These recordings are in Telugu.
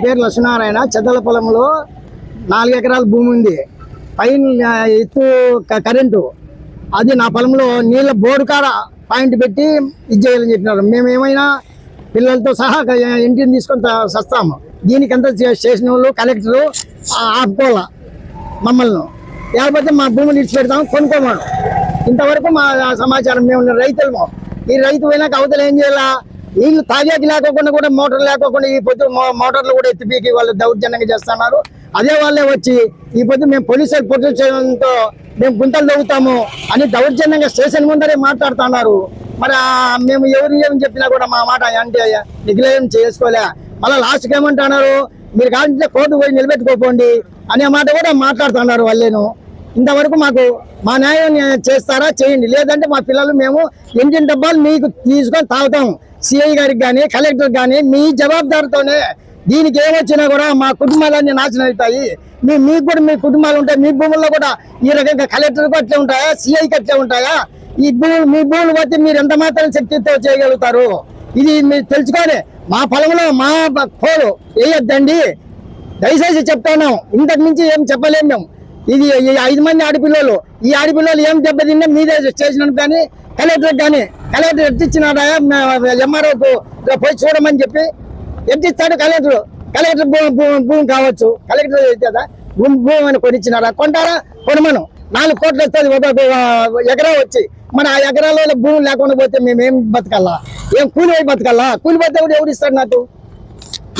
పేరు లక్ష్మీనారాయణ. చెద్దల పొలంలో 4 ఎకరాల భూమి ఉంది. పైన ఎత్తు కరెంటు అది నా పొలంలో నీళ్ళ బోర్డు కాడ పాయింట్ పెట్టి ఇది చేయాలని చెప్పినారు. మేము ఏమైనా పిల్లలతో సహా ఇంటిని తీసుకొని వస్తాము. దీనికంతా స్టేషన్ వాళ్ళు కలెక్టరు ఆపుకోవాల మమ్మల్ని. లేకపోతే మా భూములు ఇచ్చి పెడతాము, కొనుక్కోమను. ఇంతవరకు మా సమాచారం. మేము రైతులము. ఈ రైతు పోయినాక అవతల ఏం చేయాలా? నీళ్ళు తాగేకి లేకోకుండా కూడా మోటార్ లేకోకుండా ఈ పొద్దు మోటార్లు కూడా ఎత్తిపీకి వాళ్ళు దౌర్జన్యంగా చేస్తున్నారు. అదే వాళ్ళే వచ్చి ఈ పొద్దు మేము పోలీసులు ప్రొటెక్షన్తో మేము గుంతలు తవ్వుతాము అని దౌర్జన్యంగా స్టేషన్ ముందరే మాట్లాడుతున్నారు. మరి మేము ఎవరు ఏమని చెప్పినా కూడా మా మాట అంటే నిగ్రహం చేసుకోలే. మళ్ళీ లాస్ట్కి ఏమంటున్నారు, మీరు కాదంటే కోర్టు పోయి నిలబెట్టుకోపోండి అనే మాట కూడా మాట్లాడుతున్నారు వాళ్ళేను. ఇంతవరకు మాకు మా న్యాయం చేస్తారా చేయండి, లేదంటే మా పిల్లలు మేము ఇంటిని డబ్బాలు మీకు తీసుకొని తాగుతాం. సిఐ గారికి కానీ కలెక్టర్ కానీ మీ జవాబుదారితోనే. దీనికి ఏమొచ్చినా కూడా మా కుటుంబాలన్నీ నాశనం అవుతాయి. మీకు కూడా మీ కుటుంబాలు ఉంటాయి. మీ భూముల్లో కూడా ఈ రకంగా కలెక్టర్కి అట్లే ఉంటాయా, సిఐకి అట్లే ఉంటాయా? ఈ మీ భూములు బట్టి మీరు ఎంత మాత్రం శక్తితో చేయగలుగుతారు? ఇది మీరు తెలుసుకోవాలి. మా పొలంలో మా కోరు వేయొద్దండి, దయచేసి చెప్తాను. ఇంతకు మించి ఏం చెప్పలేము మేము. ఇది 5 మంది ఆడపిల్లలు. ఈ ఆడపిల్లలు ఏం దెబ్బతిన్నా మీదే చేసినాను. కానీ కలెక్టర్ కానీ కలెక్టర్ ఎట్టిచ్చినాడా ఎంఆర్ఓకు పోయి చూడమని చెప్పి ఎట్టిస్తాడు కలెక్టర్. కలెక్టర్ భూమి కావచ్చు, కలెక్టర్ కదా భూమి అని కొనిచ్చినారా? కొంటారా? కొనమను. 4 కోట్లు వస్తుంది ఒక ఎకరా వచ్చి. మరి ఆ ఎకరాలలో భూమి లేకుండా పోతే మేమేం బతకాలా? ఏం కూలి పోయి బతకాలా? కూలి పోతే కూడా ఎవరు ఇస్తాడు నాకు?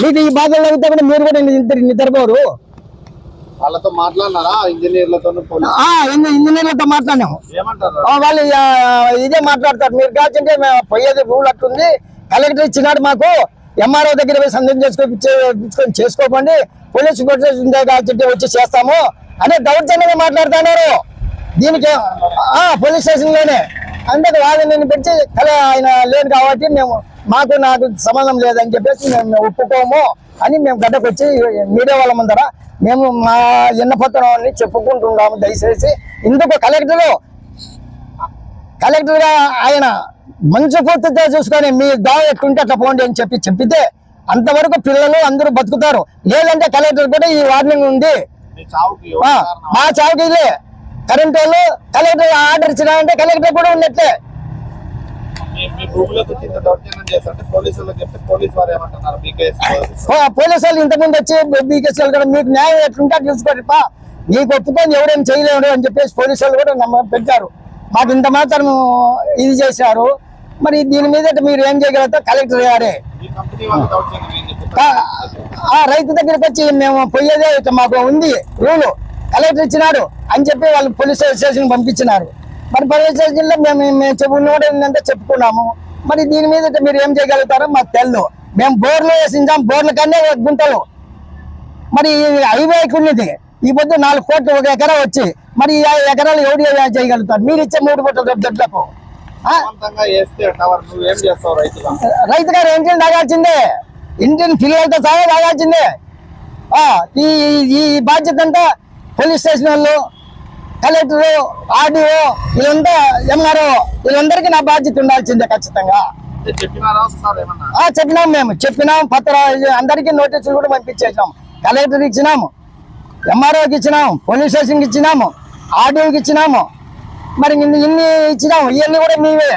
మీకు ఈ బాధలు అవుతా కూడా మీరు కూడా నిద్రపోరు. వాళ్ళతో మాట్లాడినారా? ఇంజనీర్లతో మాట్లాడినాము. వాళ్ళు ఇదే మాట్లాడతారు. మీరు కాల్చుంటే పోయేది రూల్ అట్టుంది. కలెక్టర్ ఇచ్చినాడు మాకు, ఎంఆర్ఓ దగ్గర పోయి సందేహం చేసుకోకండి, పోలీసు ప్రొటెక్షన్ కాల్చుంటే వచ్చి చేస్తాము అనే దౌర్జన్యంగా మాట్లాడుతున్నారు. దీనికి పోలీస్ స్టేషన్ లోనే అందుకు వాళ్ళని పెంచి ఆయన లేదు కాబట్టి నాకు సంబంధం లేదని చెప్పేసి మేము ఒప్పుకోము అని మేము గడ్డకు వచ్చి మీడియా వాళ్ళ ముందర మేము మా ఎన్నపత్రాన్ని చెప్పుకుంటున్నాము. దయచేసి ఇందుకు కలెక్టర్ గా ఆయన మంచి పూర్తితో చూసుకొని మీ దావ ఎట్లుంటే అట్లా పోండి అని చెప్పితే అంతవరకు పిల్లలు అందరూ బతుకుతారు. లేదంటే కలెక్టర్ కూడా ఈ వార్నింగ్ ఉంది. మా చావుకి ఇదే కరెంట్ వాళ్ళు కలెక్టర్ ఆర్డర్ ఇచ్చినారంటే కలెక్టర్ కూడా ఉన్నట్లే. పోలీసు వాళ్ళు ఇంతకుముందు వచ్చి బీకేసీ కూడా మీకు న్యాయం ఎట్లుంటే అట్లా చూసుకోండి, మీకు ఒప్పుకొని ఎవరేం చేయలేడు అని చెప్పేసి పోలీసు వాళ్ళు కూడా పెట్టారు. మాకు ఇంత మాత్రం ఇది చేశారు. మరి దీని మీద మీరు ఏం చేయగలుగుతారు? కలెక్టర్ గారే రైతు దగ్గరికి వచ్చి మేము పోయేదే మాకు ఉంది రూలు, కలెక్టర్ ఇచ్చినాడు అని చెప్పి వాళ్ళు పోలీస్ స్టేషన్ పంపించినారు. మరి పోలీస్ స్టేషన్ లో మేము ఏంటంటే చెప్పుకున్నాము. మరి దీని మీద మీరు ఏం చేయగలుగుతారో మాకు తెలియదు. మేము బోర్లు వేసించాం, బోర్ల కన్నా గుంటలు. మరి హైవేకి ఉన్నది ఈ పొద్దు 4 కోట్లు ఒక ఎకరా వచ్చి మరి 5 ఎకరాలు ఎవరు చేయగలుగుతారు? మీరు ఇచ్చే 3 కోట్ల దొడ్లకు రైతు గారు ఇంటిని తాగాల్సిందే, ఇంటిని పిల్లలతో సహా తాగాల్సిందే. ఈ బాధ్యత అంతా పోలీస్ స్టేషన్ వాళ్ళు, కలెక్టర్, ఆర్డీఓ, వీళ్ళంతా ఎంఆర్ఓ, వీళ్ళందరికీ నా బాధ్యత ఉండాల్సిందే ఖచ్చితంగా. చెప్పినాం పత్రాలు అందరికీ నోటీసులు కూడా పంపించేసినాం. కలెక్టర్కి ఇచ్చినాము, ఎంఆర్ఓకి ఇచ్చినాము, పోలీస్ స్టేషన్కి ఇచ్చినాము, ఆర్డీఓకి ఇచ్చినాము. మరి ఇన్ని ఇచ్చినాము. ఇవన్నీ కూడా మీవే